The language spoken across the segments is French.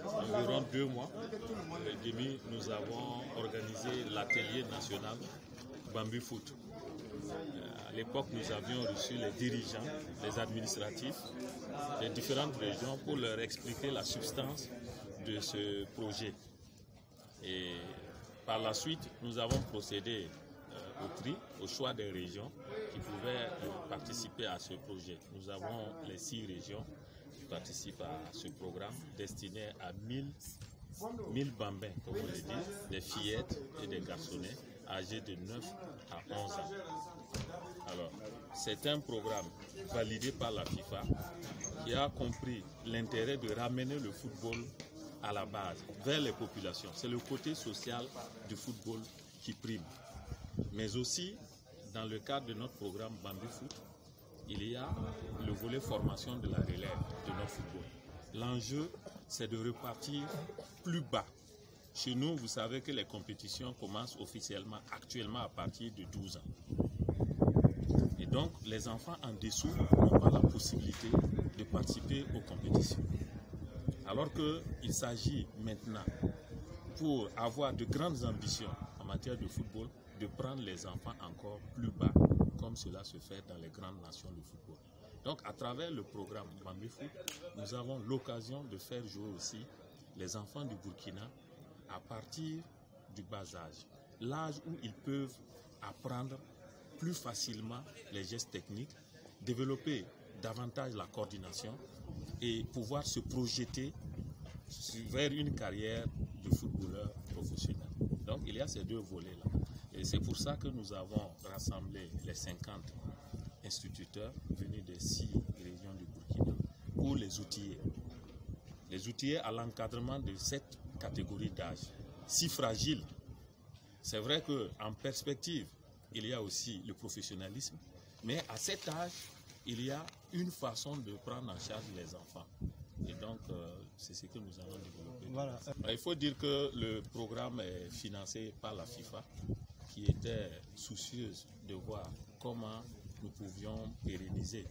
environ 2 mois et demi, nous avons organisé l'atelier national Bambou Foot. À l'époque, nous avions reçu les dirigeants, les administratifs des différentes régions pour leur expliquer la substance de ce projet. Et par la suite, nous avons procédé au tri, au choix des régions qui pouvaient participer à ce projet. Nous avons les 6 régions qui participent à ce programme destiné à 1000 bambins, comme on le dit, des fillettes et des garçonnets âgés de 9 à 11 ans. Alors, c'est un programme validé par la FIFA qui a compris l'intérêt de ramener le football à la base, vers les populations. C'est le côté social du football qui prime. Mais aussi, dans le cadre de notre programme Bambou Foot, il y a le volet formation de la relève de notre football. L'enjeu, c'est de repartir plus bas. Chez nous, vous savez que les compétitions commencent officiellement, actuellement, à partir de 12 ans. Et donc, les enfants en dessous n'ont pas la possibilité de participer aux compétitions. Alors qu'il s'agit maintenant, pour avoir de grandes ambitions en matière de football, de prendre les enfants encore plus bas, comme cela se fait dans les grandes nations de football. Donc, à travers le programme Bambou Foot, nous avons l'occasion de faire jouer aussi les enfants du Burkina à partir du bas âge, l'âge où ils peuvent apprendre plus facilement les gestes techniques, développer davantage la coordination et pouvoir se projeter vers une carrière de footballeur professionnel. Donc il y a ces 2 volets-là. Et c'est pour ça que nous avons rassemblé les 50 instituteurs venus des 6 régions du Burkina pour les outiller. Les outiller à l'encadrement de cette catégorie d'âge, si fragile. C'est vrai qu'en perspective, il y a aussi le professionnalisme, mais à cet âge, il y a une façon de prendre en charge les enfants. Et donc, c'est ce que nous allons développer. Voilà. Il faut dire que le programme est financé par la FIFA, qui était soucieuse de voir comment nous pouvions pérenniser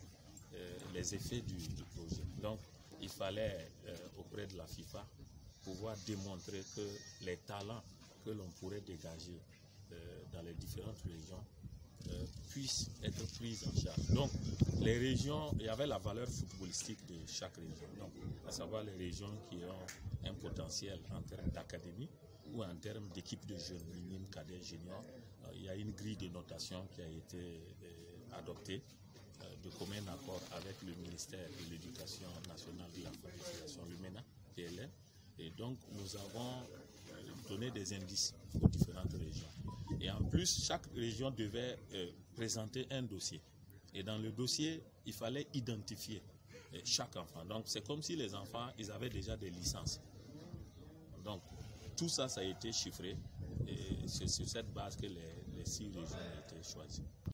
les effets du projet. Donc, il fallait, auprès de la FIFA, pouvoir démontrer que les talents que l'on pourrait dégager dans les différentes régions puissent être pris en charge. Donc, les régions, il y avait la valeur footballistique de chaque région. Donc, à savoir les régions qui ont un potentiel en termes d'académie ou en termes d'équipe de jeunes, minimes, cadets, juniors. Il y a une grille de notation qui a été adoptée de commun accord avec le ministère de l'Éducation nationale de l'alphabétisation, le MENA, PLN. Et donc, nous avons donné des indices aux différentes régions. Et en plus, chaque région devait présenter un dossier. Et dans le dossier, il fallait identifier chaque enfant. Donc, c'est comme si les enfants, ils avaient déjà des licences. Donc, tout ça, ça a été chiffré. Et c'est sur cette base que les 6 régions ont été choisies.